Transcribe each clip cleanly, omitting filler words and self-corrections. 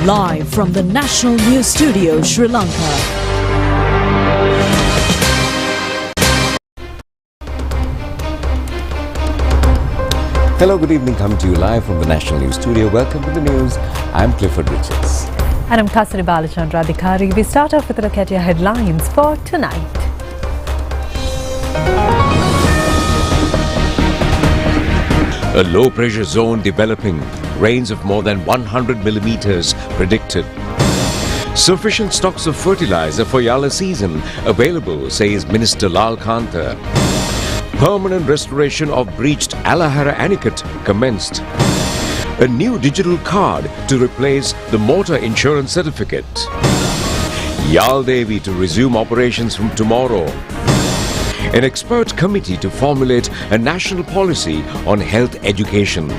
Live from the National News Studio, Sri Lanka. Hello, good evening. Coming to you live from the National News Studio. Welcome to the news. I'm Clifford Richards. And I'm Kasari Balachandra Adhikari. We start off with a look at your headlines for tonight. A low-pressure zone developing. Rains of more than 100 millimeters predicted. Sufficient stocks of fertilizer for Yala season available, says Minister Lal Kanta. Permanent restoration of breached Alahara anicut commenced. A new digital card to replace the motor insurance certificate. Yal Devi to resume operations from tomorrow. An expert committee to formulate a national policy on health education.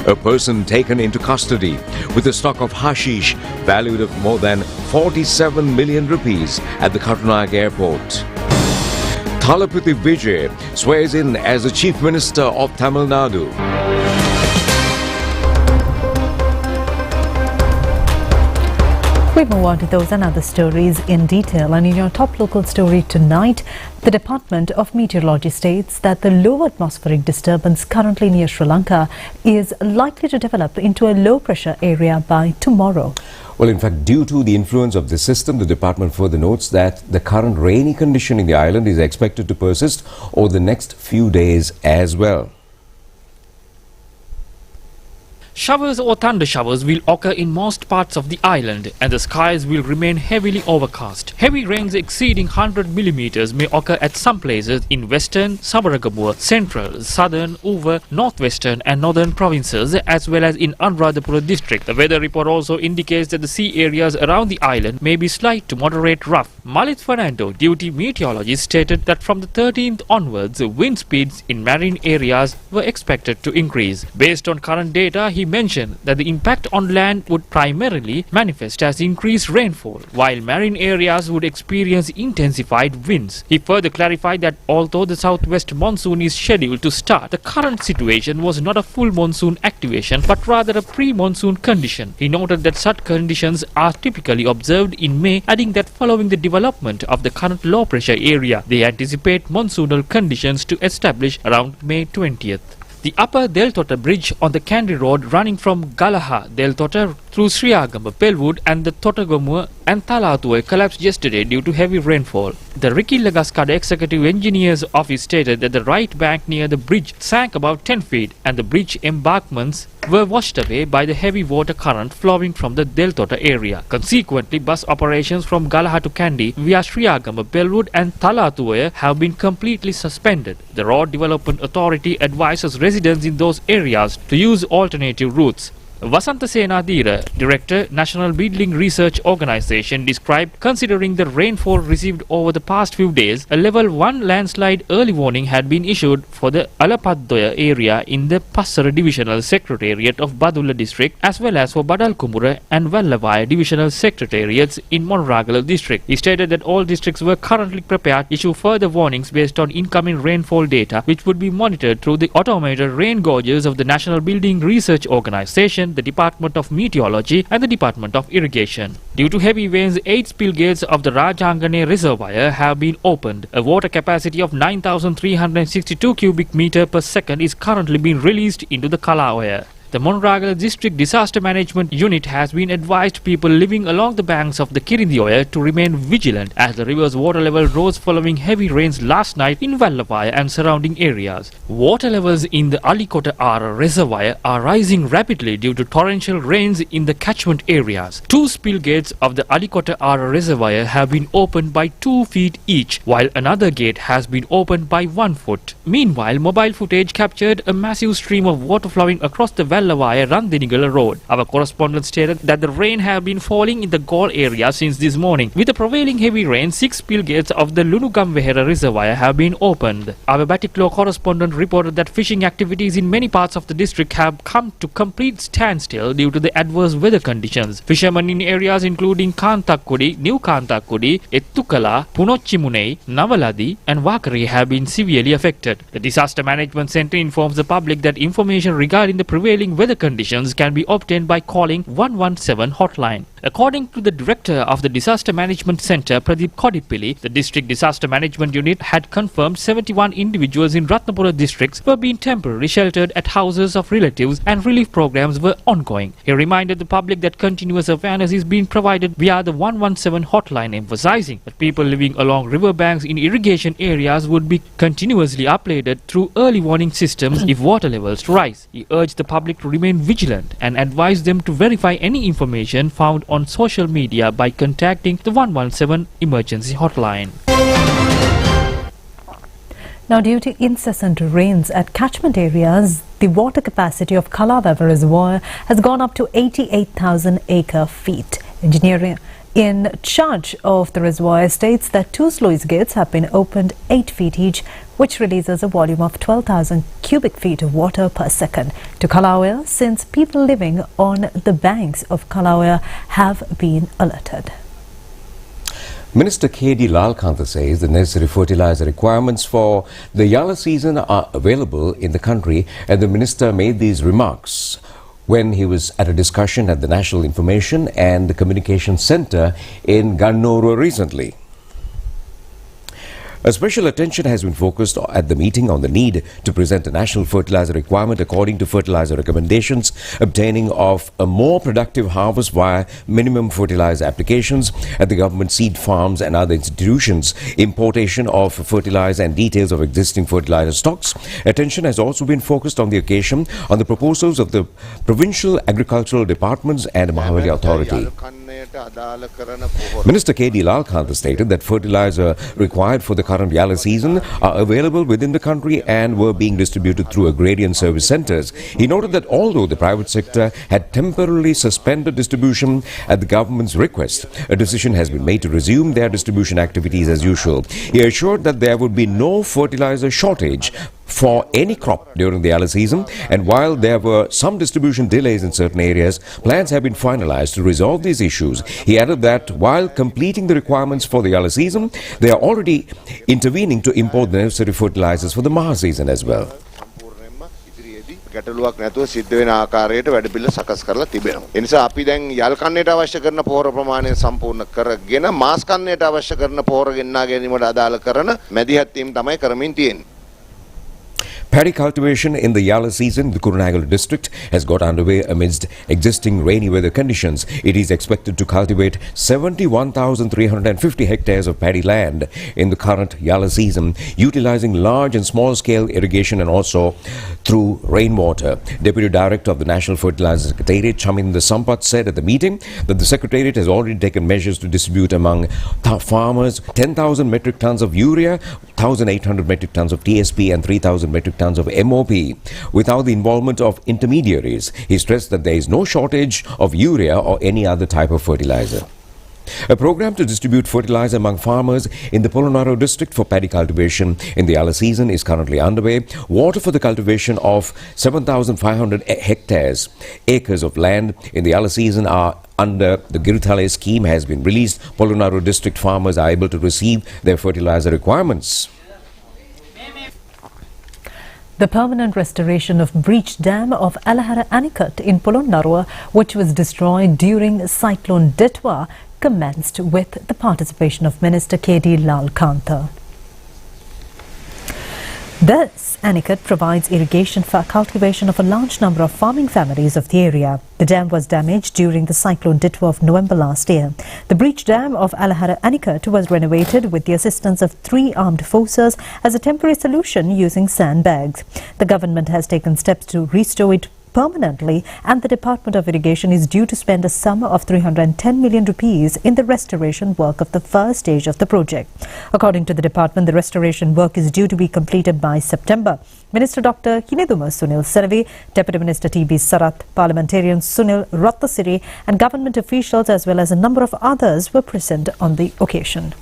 A person taken into custody with a stock of hashish valued of more than 47 million rupees at the Katunayake airport. Thalapathy Vijay swears in as the Chief Minister of Tamil Nadu. We move on to those and other stories in detail, and in your top local story tonight, the Department of Meteorology states that the low atmospheric disturbance currently near Sri Lanka is likely to develop into a low pressure area by tomorrow. Well, in fact, due to the influence of this system, the department further notes that the current rainy condition in the island is expected to persist over the next few days as well. Showers or thunder showers will occur in most parts of the island, and the skies will remain heavily overcast. Heavy rains exceeding 100 millimeters may occur at some places in western, Sabaragamuwa, central, southern, Uva, northwestern and northern provinces, as well as in Anuradhapura district. The weather report also indicates that the sea areas around the island may be slight to moderate rough. Malit Fernando, duty meteorologist, stated that from the 13th onwards, wind speeds in marine areas were expected to increase. Based on current data, he mentioned that the impact on land would primarily manifest as increased rainfall, while marine areas would experience intensified winds. He further clarified that although the southwest monsoon is scheduled to start, the current situation was not a full monsoon activation but rather a pre-monsoon condition. He noted that such conditions are typically observed in May, adding that following the development of the current low pressure area, they anticipate monsoonal conditions to establish around May 20th. The upper Deltota bridge on the Kandy road running from Galaha, Deltota through Sriagama, Pelwood and the Totagomu and Thalatuwa collapsed yesterday due to heavy rainfall. The Ricky Lagaskada Executive Engineer's Office stated that the right bank near the bridge sank about 10 feet and the bridge embankments were washed away by the heavy water current flowing from the Deltota area. Consequently, bus operations from Galaha to Kandy via Sriagama, Pelwood and Thalatuwa have been completely suspended. The Road Development Authority advises residents in those areas to use alternative routes. Vasantha Senadira, Director, National Building Research Organisation, described, considering the rainfall received over the past few days, a level 1 landslide early warning had been issued for the Alapaddoya area in the Passara Divisional Secretariat of Badulla District, as well as for Badalkumura and Vallavaya Divisional Secretariats in Monragala District. He stated that all districts were currently prepared to issue further warnings based on incoming rainfall data, which would be monitored through the automated rain gauges of the National Building Research Organisation, the Department of Meteorology and the Department of Irrigation. Due to heavy rains, 8 spill gates of the Rajangane Reservoir have been opened. A water capacity of 9,362 cubic meter per second is currently being released into the Kalawaya. The Monragala District Disaster Management Unit has been advised people living along the banks of the Kirindioya to remain vigilant as the river's water level rose following heavy rains last night in Vallavaya and surrounding areas. Water levels in the Alikota Ara Reservoir are rising rapidly due to torrential rains in the catchment areas. 2 spill gates of the Alikota Ara Reservoir have been opened by 2 feet each, while another gate has been opened by 1 foot. Meanwhile, mobile footage captured a massive stream of water flowing across the Vallavaya Randinigala Road. Our correspondent stated that the rain have been falling in the Gaul area since this morning. With the prevailing heavy rain, 6 spill gates of the Lunugamvehera Reservoir have been opened. Our Batiklo correspondent reported that fishing activities in many parts of the district have come to complete standstill due to the adverse weather conditions. Fishermen in areas including Kantakudi, New Kantakudi, Ettukala, Punochimunei, Navaladi and Vakari have been severely affected. The Disaster Management Centre informs the public that information regarding the prevailing challenging weather conditions can be obtained by calling 117 hotline. According to the director of the Disaster Management Centre, Pradeep Kodipilli, the district disaster management unit had confirmed 71 individuals in Ratnapura districts were being temporarily sheltered at houses of relatives and relief programs were ongoing. He reminded the public that continuous awareness is being provided via the 117 hotline, emphasizing that people living along riverbanks in irrigation areas would be continuously updated through early warning systems if water levels rise. He urged the public to remain vigilant and advised them to verify any information found on social media by contacting the 117 emergency hotline. Now, due to incessant rains at catchment areas, the water capacity of Kalaweva Reservoir has gone up to 88,000 acre-feet. Engineering in charge of the reservoir states that 2 sluice gates have been opened 8 feet each, which releases a volume of 12,000 cubic feet of water per second to Kalaweva, since people living on the banks of Kalaweva have been alerted. Minister K.D. Lalkantha says the necessary fertilizer requirements for the Yala season are available in the country, and the minister made these remarks when he was at a discussion at the National Information and Communication Centre in Gannur recently. A special attention has been focused at the meeting on the need to present a national fertilizer requirement according to fertilizer recommendations, obtaining of a more productive harvest via minimum fertilizer applications at the government seed farms and other institutions, importation of fertilizer and details of existing fertilizer stocks. Attention has also been focused on the occasion on the proposals of the provincial agricultural departments and Mahawali Authority. Minister K.D. Lalkantha stated that fertilizer required for the current Yala season are available within the country and were being distributed through agrarian service centres. He noted that although the private sector had temporarily suspended distribution at the government's request, a decision has been made to resume their distribution activities as usual. He assured that there would be no fertilizer shortage for any crop during the Yala season, and while there were some distribution delays in certain areas, plans have been finalized to resolve these issues. He added that while completing the requirements for the Yala season, they are already intervening to import the necessary fertilizers for the Maha season as well. ගැටලුවක් නැතුව සිද්ධ වෙන ආකාරයට වැඩපිළිවෙල සකස් කරලා තිබෙනවා. ඒ නිසා අපි දැන් යල් කන්නේට අවශ්‍ය කරන පොහොර ප්‍රමාණය සම්පූර්ණ කරගෙන මාස් කන්නේට අවශ්‍ය කරන පොහොර ගෙන්නා ගැනීමට අදාළ කරන මැදිහත් වීම තමයි කරමින් තියෙන්නේ. Paddy cultivation in the Yala season, the Kurunegala district has got underway amidst existing rainy weather conditions. It is expected to cultivate 71,350 hectares of paddy land in the current Yala season, utilizing large and small scale irrigation and also through rainwater. Deputy Director of the National Fertilizer Secretariat, Chaminda Sampath, said at the meeting that the Secretariat has already taken measures to distribute among farmers 10,000 metric tons of urea, 1,800 metric tons of TSP and 3,000 metric tons of MOP without the involvement of intermediaries. He stressed that there is no shortage of urea or any other type of fertilizer. A program to distribute fertilizer among farmers in the Polonnaruwa district for paddy cultivation in the Yala season is currently underway. Water for the cultivation of 7,500 acres of land in the Yala season are under the Girthale scheme has been released. Polonnaruwa district farmers are able to receive their fertilizer requirements. The permanent restoration of breached dam of Alahara Anicut in Polonnaruwa, which was destroyed during Cyclone Detwa, commenced with the participation of Minister K.D. Lalkantha. This Anicut provides irrigation for cultivation of a large number of farming families of the area. The dam was damaged during the Cyclone Detwa of November last year. The breached dam of Alahara Anicut was renovated with the assistance of 3 armed forces as a temporary solution using sandbags. The government has taken steps to restore it permanently, and the Department of Irrigation is due to spend a sum of 310 million rupees in the restoration work of the first stage of the project. According to the department, the restoration work is due to be completed by September. Minister Dr. Hineduma Sunil Saravi, Deputy Minister T.B. Sarath, Parliamentarian Sunil Rattasiri and government officials as well as a number of others were present on the occasion.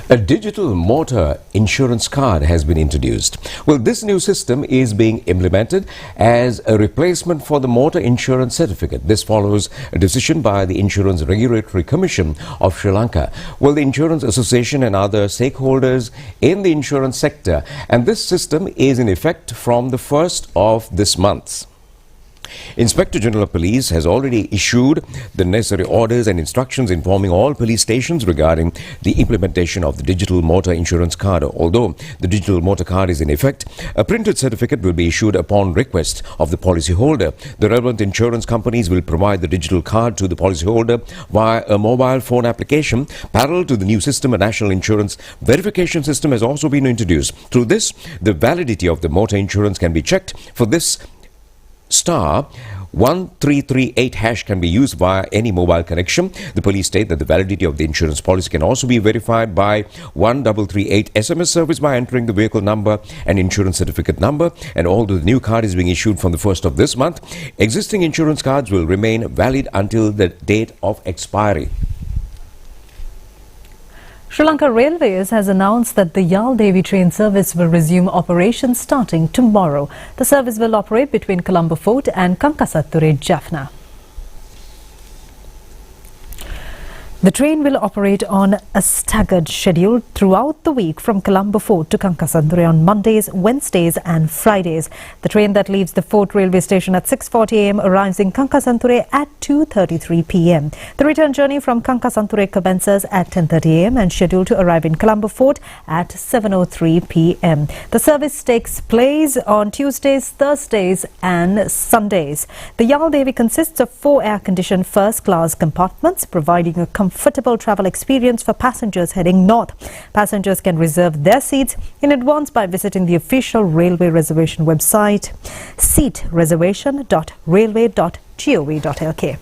A digital motor insurance card has been introduced. Well, this new system is being implemented as a replacement for the motor insurance certificate. This follows a decision by the Insurance Regulatory Commission of Sri Lanka. Well, the Insurance Association and other stakeholders in the insurance sector, and this system is in effect from the 1st of this month. Inspector General of Police has already issued the necessary orders and instructions informing all police stations regarding the implementation of the digital motor insurance card. Although the digital motor card is in effect, a printed certificate will be issued upon request of the policyholder. The relevant insurance companies will provide the digital card to the policyholder via a mobile phone application. Parallel to the new system, a national insurance verification system has also been introduced. Through this, the validity of the motor insurance can be checked. For this, *1338 hash can be used via any mobile connection. The police state that the validity of the insurance policy can also be verified by 1338 SMS service by entering the vehicle number and insurance certificate number. And although the new card is being issued from the 1st of this month, existing insurance cards will remain valid until the date of expiry. Sri Lanka Railways has announced that the Yal Devi train service will resume operations starting tomorrow. The service will operate between Colombo Fort and Kankasatture, Jaffna. The train will operate on a staggered schedule throughout the week from Colombo Fort to Kankasatture on Mondays, Wednesdays and Fridays. The train that leaves the Fort railway station at 6:40 am arrives in Kankasatture at 2:33 pm. The return journey from Kankasatture commences at 10:30 am and scheduled to arrive in Colombo Fort at 7:03 pm. The service takes place on Tuesdays, Thursdays and Sundays. The Yal Devi consists of 4 air-conditioned first-class compartments, providing a comfortable travel experience for passengers heading north. Passengers can reserve their seats in advance by visiting the official railway reservation website, seatreservation.railway.gov.lk.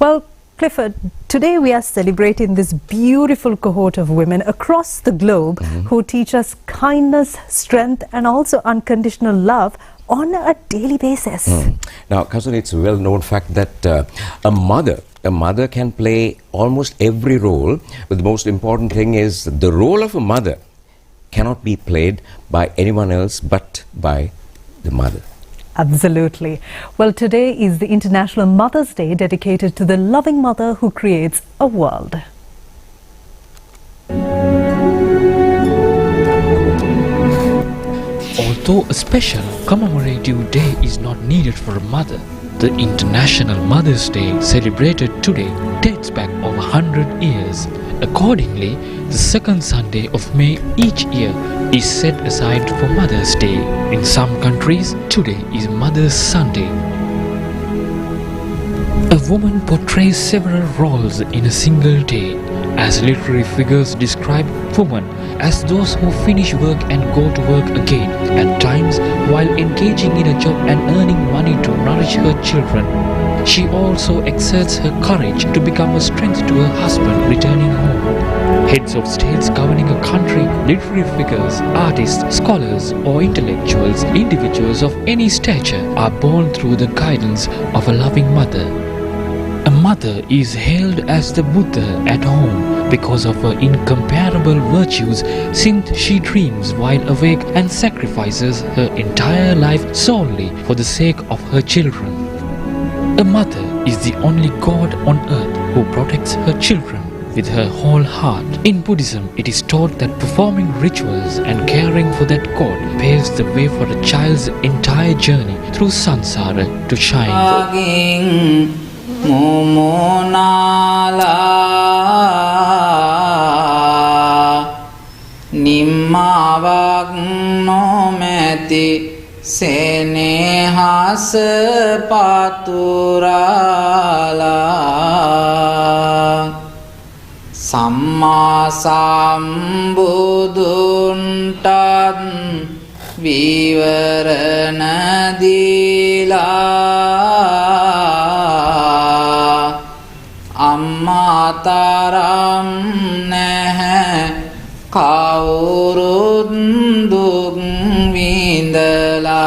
Well, Clifford, today we are celebrating this beautiful cohort of women across the globe who teach us kindness, strength and also unconditional love on a daily basis. Now, cousin, it's a well-known fact that a mother can play almost every role, but the most important thing is the role of a mother cannot be played by anyone else but by the mother. Absolutely. Well, today is the International Mother's Day, dedicated to the loving mother who creates a world. Although a special commemorative day is not needed for a mother, the International Mother's Day celebrated today dates back over 100 years. Accordingly, the second Sunday of May each year is set aside for Mother's Day. In some countries, today is Mother's Sunday. A woman portrays several roles in a single day, as literary figures describe women as those who finish work and go to work again, at times while engaging in a job and earning money to nourish her children. She also exerts her courage to become a strength to her husband returning home. Heads of states governing a country, literary figures, artists, scholars or intellectuals, individuals of any stature are born through the guidance of a loving mother. A mother is hailed as the Buddha at home because of her incomparable virtues, since she dreams while awake and sacrifices her entire life solely for the sake of her children. A mother is the only God on earth who protects her children with her whole heart. In Buddhism, it is taught that performing rituals and caring for that God paves the way for a child's entire journey through samsara to shine. Mumunala Nimmavak nometi senehas paturala Samma sambuduntat vivarana dila Amataram nehe kaurud duk vindala.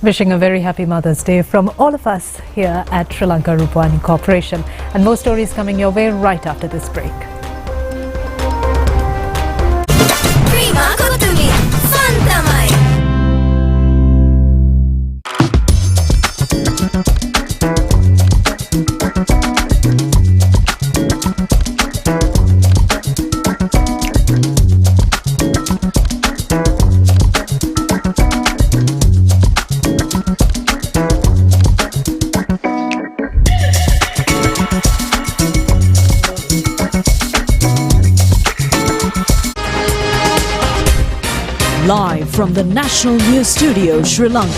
Wishing a very happy Mother's Day from all of us here at Sri Lanka Rupavahini Corporation. And more stories coming your way right after this break. Live from the National News Studio, Sri Lanka.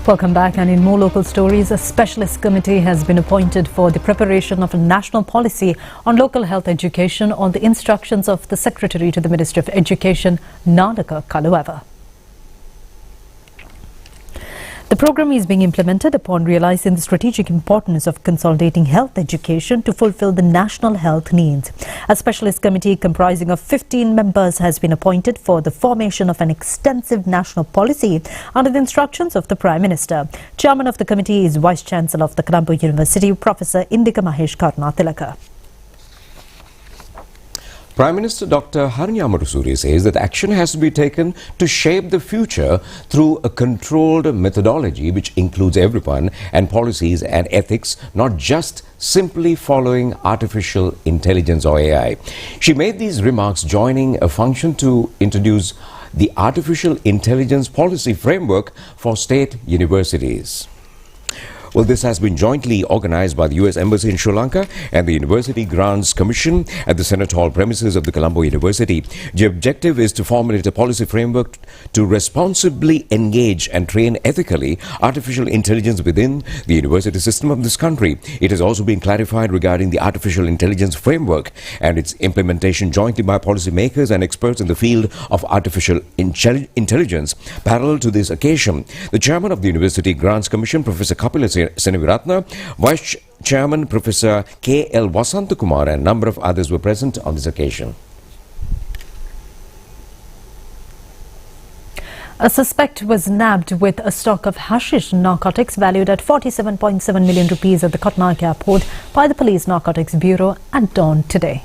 Welcome back, and in more local stories, a specialist committee has been appointed for the preparation of a national policy on local health education on the instructions of the Secretary to the Ministry of Education, Nadaka Kalueva. The program is being implemented upon realizing the strategic importance of consolidating health education to fulfill the national health needs. A specialist committee comprising of 15 members has been appointed for the formation of an extensive national policy under the instructions of the Prime Minister. Chairman of the committee is Vice Chancellor of the Colombo University, Professor Indika Mahesh Karunatilaka. Prime Minister Dr. Harini Amarasuri says that action has to be taken to shape the future through a controlled methodology which includes everyone and policies and ethics, not just simply following artificial intelligence or AI. She made these remarks joining a function to introduce the Artificial Intelligence Policy Framework for State Universities. Well, this has been jointly organized by the U.S. Embassy in Sri Lanka and the University Grants Commission at the Senate Hall premises of the Colombo University. The objective is to formulate a policy framework to responsibly engage and train ethically artificial intelligence within the university system of this country. It has also been clarified regarding the artificial intelligence framework and its implementation jointly by policymakers and experts in the field of artificial intelligence. Parallel to this occasion, the chairman of the University Grants Commission, Professor Kapila Senaviratna, Vice Chairman Professor K.L. Vasantakumar and a number of others were present on this occasion. A suspect was nabbed with a stock of hashish narcotics valued at 47.7 million rupees at the Kotnak airport by the Police Narcotics Bureau at dawn today.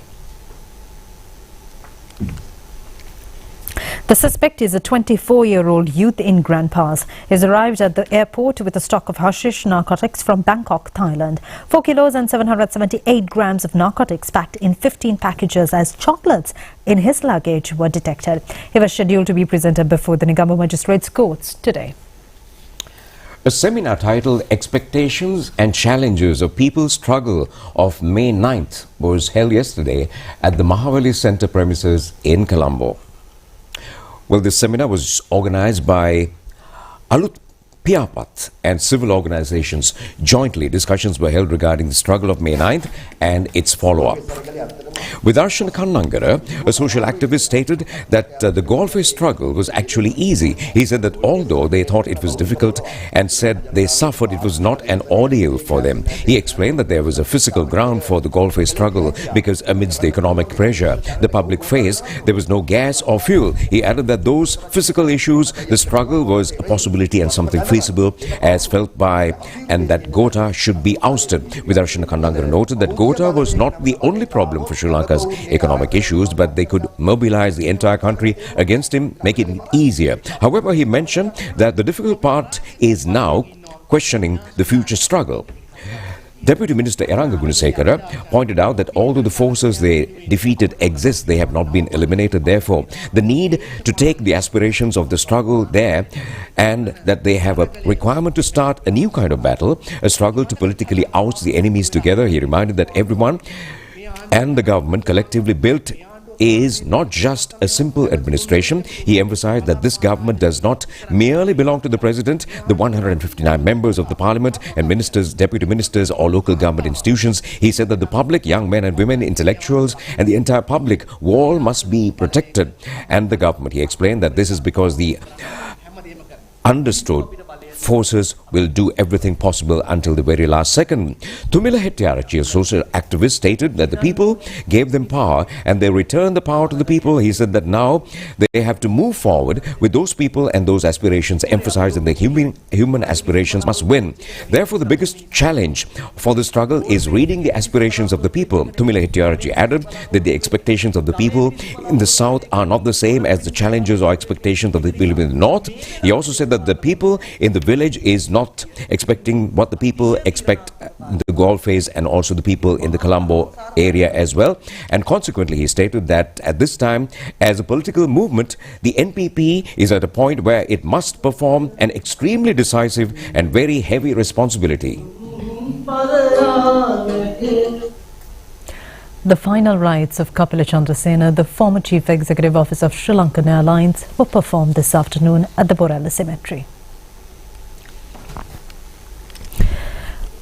The suspect is a 24-year-old youth in Grand Pass. He has arrived at the airport with a stock of hashish narcotics from Bangkok, Thailand. 4 kilos and 778 grams of narcotics packed in 15 packages as chocolates in his luggage were detected. He was scheduled to be presented before the Negombo Magistrates Courts today. A seminar titled Expectations and Challenges of People's Struggle of May 9th was held yesterday at the Mahavali Center premises in Colombo. Well, this seminar was organized by Alut Piapat and civil organizations. Jointly, discussions were held regarding the struggle of May 9th and its follow-up. Vidarshan Kannangara, a social activist, stated that the Galway struggle was actually easy. He said that although they thought it was difficult and said they suffered, it was not an ordeal for them. He explained that there was a physical ground for the Galway struggle because amidst the economic pressure the public faced, there was no gas or fuel. He added that those physical issues, the struggle was a possibility and something feasible as felt by, and that Gota should be ousted. Vidarshan Kannangara noted that Gota was not the only problem for Sri Lanka's economic issues, but they could mobilize the entire country against him, making it easier. However, he mentioned that the difficult part is now questioning the future struggle. Deputy Minister Eranga Gunasekara pointed out that although the forces they defeated exist, they have not been eliminated. Therefore, the need to take the aspirations of the struggle there, and that they have a requirement to start a new kind of battle, a struggle to politically oust the enemies together. He reminded that everyone and the government collectively built is not just a simple administration. He emphasized that this government does not merely belong to the president, the 159 members of the parliament and ministers, deputy ministers or local government institutions. He said that the public, young men and women, intellectuals and the entire public all must be protected, and the government. He explained that this is because the understood forces will do everything possible until the very last second. Tumila Hettiarachchi, a social activist, stated that the people gave them power and they returned the power to the people. He said that now they have to move forward with those people and those aspirations, emphasizing that human aspirations must win. Therefore, the biggest challenge for the struggle is reading the aspirations of the people. Tumila Hettiarachchi added that the expectations of the people in the south are not the same as the challenges or expectations of the people in the north. He also said that the people in the village is not expecting what the people expect in the Golfes and also the people in the Colombo area as well. And consequently, he stated that at this time, as a political movement, the NPP is at a point where it must perform an extremely decisive and very heavy responsibility. The final rites of Kapila Chandrasena, the former Chief Executive Officer of Sri Lankan Airlines, were performed this afternoon at the Borella Cemetery.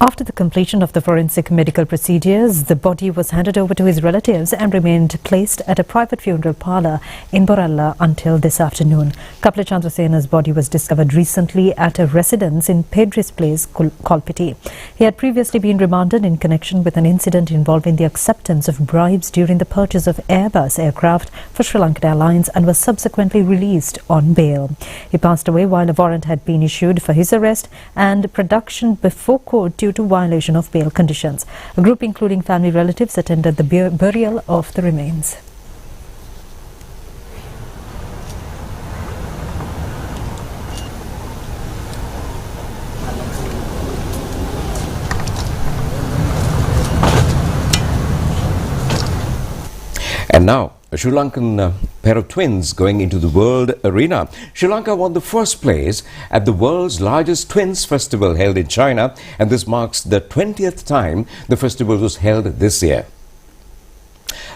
After the completion of the forensic medical procedures, the body was handed over to his relatives and remained placed at a private funeral parlour in Borella until this afternoon. Kapila Chandrasena's body was discovered recently at a residence in Pedris Place, Kolpiti. He had previously been remanded in connection with an incident involving the acceptance of bribes during the purchase of Airbus aircraft for Sri Lankan Airlines and was subsequently released on bail. He passed away while a warrant had been issued for his arrest and production before court due to violation of bail conditions. A group including family relatives attended the burial of the remains. And now, a Sri Lankan pair of twins going into the world arena. Sri Lanka won the first place at the world's largest twins festival held in China, and this marks the 20th time the festival was held this year.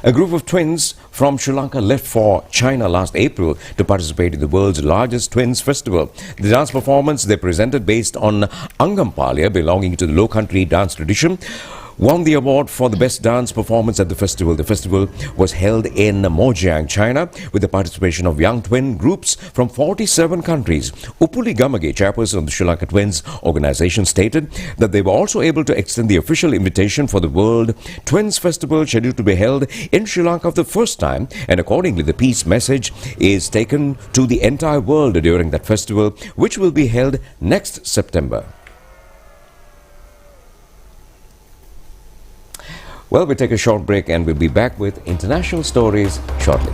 A group of twins from Sri Lanka left for China last April to participate in the world's largest twins festival. The dance performance they presented, based on Angampalya, belonging to the Low Country dance tradition, won the award for the best dance performance at the festival. The festival was held in Mojiang, China, with the participation of young twin groups from 47 countries. Upuli Gamage, chairperson of the Sri Lanka Twins organization, stated that they were also able to extend the official invitation for the World Twins Festival, scheduled to be held in Sri Lanka for the first time, and accordingly the peace message is taken to the entire world during that festival, which will be held next September. Well, we'll take a short break and we'll be back with international stories shortly.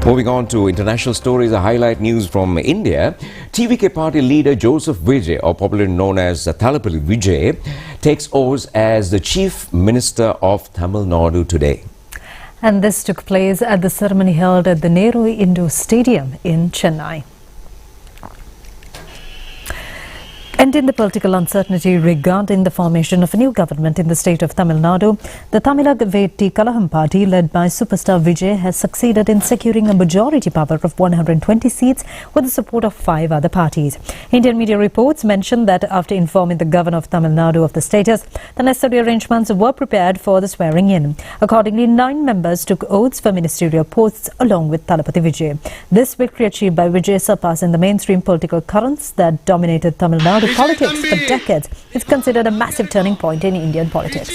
Moving on to international stories, a highlight news from India. TVK party leader Joseph Vijay, or popularly known as Thalapathy Vijay, takes oath as the Chief Minister of Tamil Nadu today. And this took place at the ceremony held at the Nehru Indoor Stadium in Chennai. Ending the political uncertainty regarding the formation of a new government in the state of Tamil Nadu, the Tamilaga Vetti Kalaham party, led by superstar Vijay, has succeeded in securing a majority power of 120 seats with the support of 5 other parties. Indian media reports mention that after informing the governor of Tamil Nadu of the status, the necessary arrangements were prepared for the swearing-in. Accordingly, 9 members took oaths for ministerial posts along with Thalapathy Vijay. This victory achieved by Vijay, surpassing the mainstream political currents that dominated Tamil Nadu politics for decades, is considered a massive turning point in Indian politics.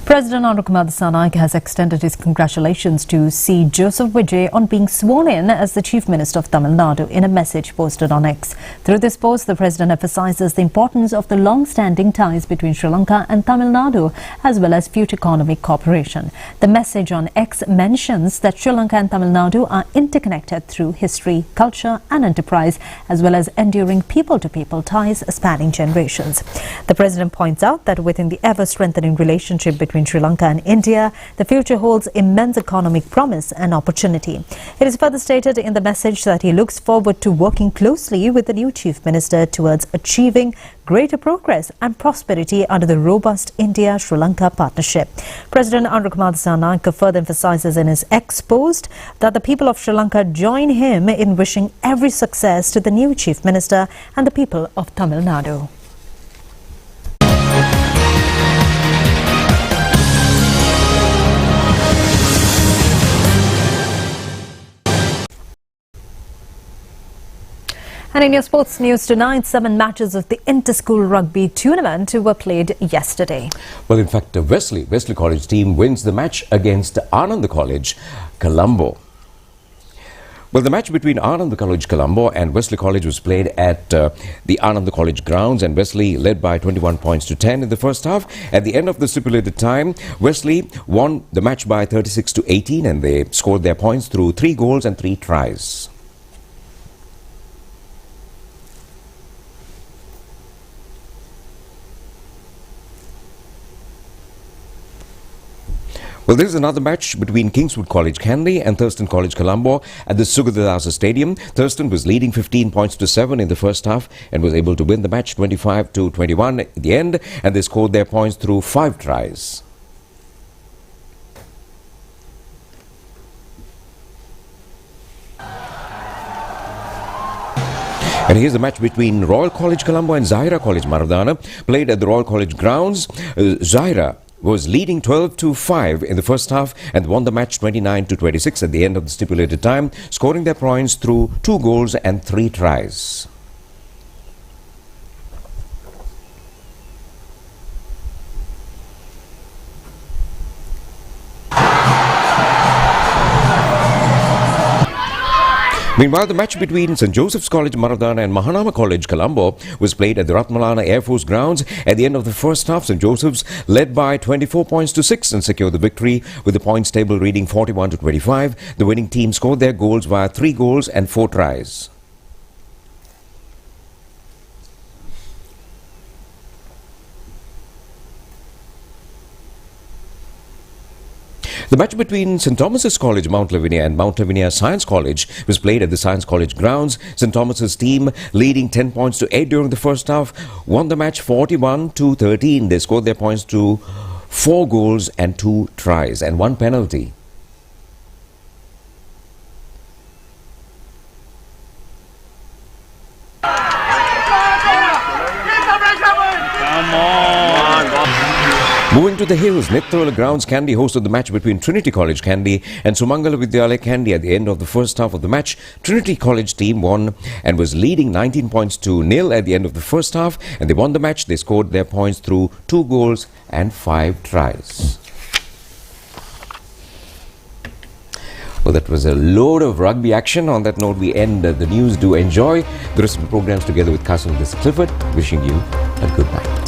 President Anukumar Dissanayake has extended his congratulations to C. Joseph Vijay on being sworn in as the Chief Minister of Tamil Nadu in a message posted on X. Through this post, the President emphasizes the importance of the long-standing ties between Sri Lanka and Tamil Nadu, as well as future economic cooperation. The message on X mentions that Sri Lanka and Tamil Nadu are interconnected through history, culture and enterprise, as well as enduring people-to-people ties spanning generations. The President points out that within the ever-strengthening relationship between between Sri Lanka and India. The future holds immense economic promise and opportunity. It is further stated in the message that he looks forward to working closely with the new Chief Minister towards achieving greater progress and prosperity under the robust India-Sri Lanka partnership. President Anukumar Dissanayake further emphasizes in his X post that the people of Sri Lanka join him in wishing every success to the new Chief Minister and the people of Tamil Nadu. And in your sports news tonight, 7 matches of the inter-school rugby tournament were played yesterday. Well, in fact, Wesley College team wins the match against Ananda College, Colombo. Well, the match between Ananda College, Colombo and Wesley College was played at the Ananda College grounds, and Wesley led by 21 points to 10 in the first half. At the end of the stipulated time, Wesley won the match by 36 to 18, and they scored their points through 3 goals and 3 tries. Well, this is another match between Kingswood College Kandy and Thurston College Colombo at the Sugadadasa Stadium. Thurston was leading 15 points to 7 in the first half and was able to win the match 25 to 21 at the end, and they scored their points through 5 tries. And here's the match between Royal College Colombo and Zaira College Maradana, played at the Royal College grounds. Zaira was leading 12 to 5 in the first half and won the match 29 to 26 at the end of the stipulated time, scoring their points through 2 goals and 3 tries. Meanwhile, the match between St. Joseph's College Maradana and Mahanama College Colombo was played at the Ratmalana Air Force grounds. At the end of the first half, St. Joseph's led by 24 points to 6 and secured the victory with the points table reading 41 to 25. The winning team scored their goals via 3 goals and 4 tries. The match between St. Thomas's College, Mount Lavinia and Mount Lavinia Science College was played at the Science College grounds. St. Thomas's team, leading 10 points to 8 during the first half, won the match 41 to 13. They scored their points to 4 goals and 2 tries and 1 penalty. Moving to the hills, Nettrola grounds, Kandy hosted the match between Trinity College Kandy and Sumangala Vidyalaya Kandy. At the end of the first half of the match, Trinity College team won and was leading 19 points to 0 at the end of the first half, and they won the match. They scored their points through 2 goals and 5 tries. Well, that was a load of rugby action. On that note, we end the news. Do enjoy the rest of the programs together with Cousin Clifford. Wishing you a good night.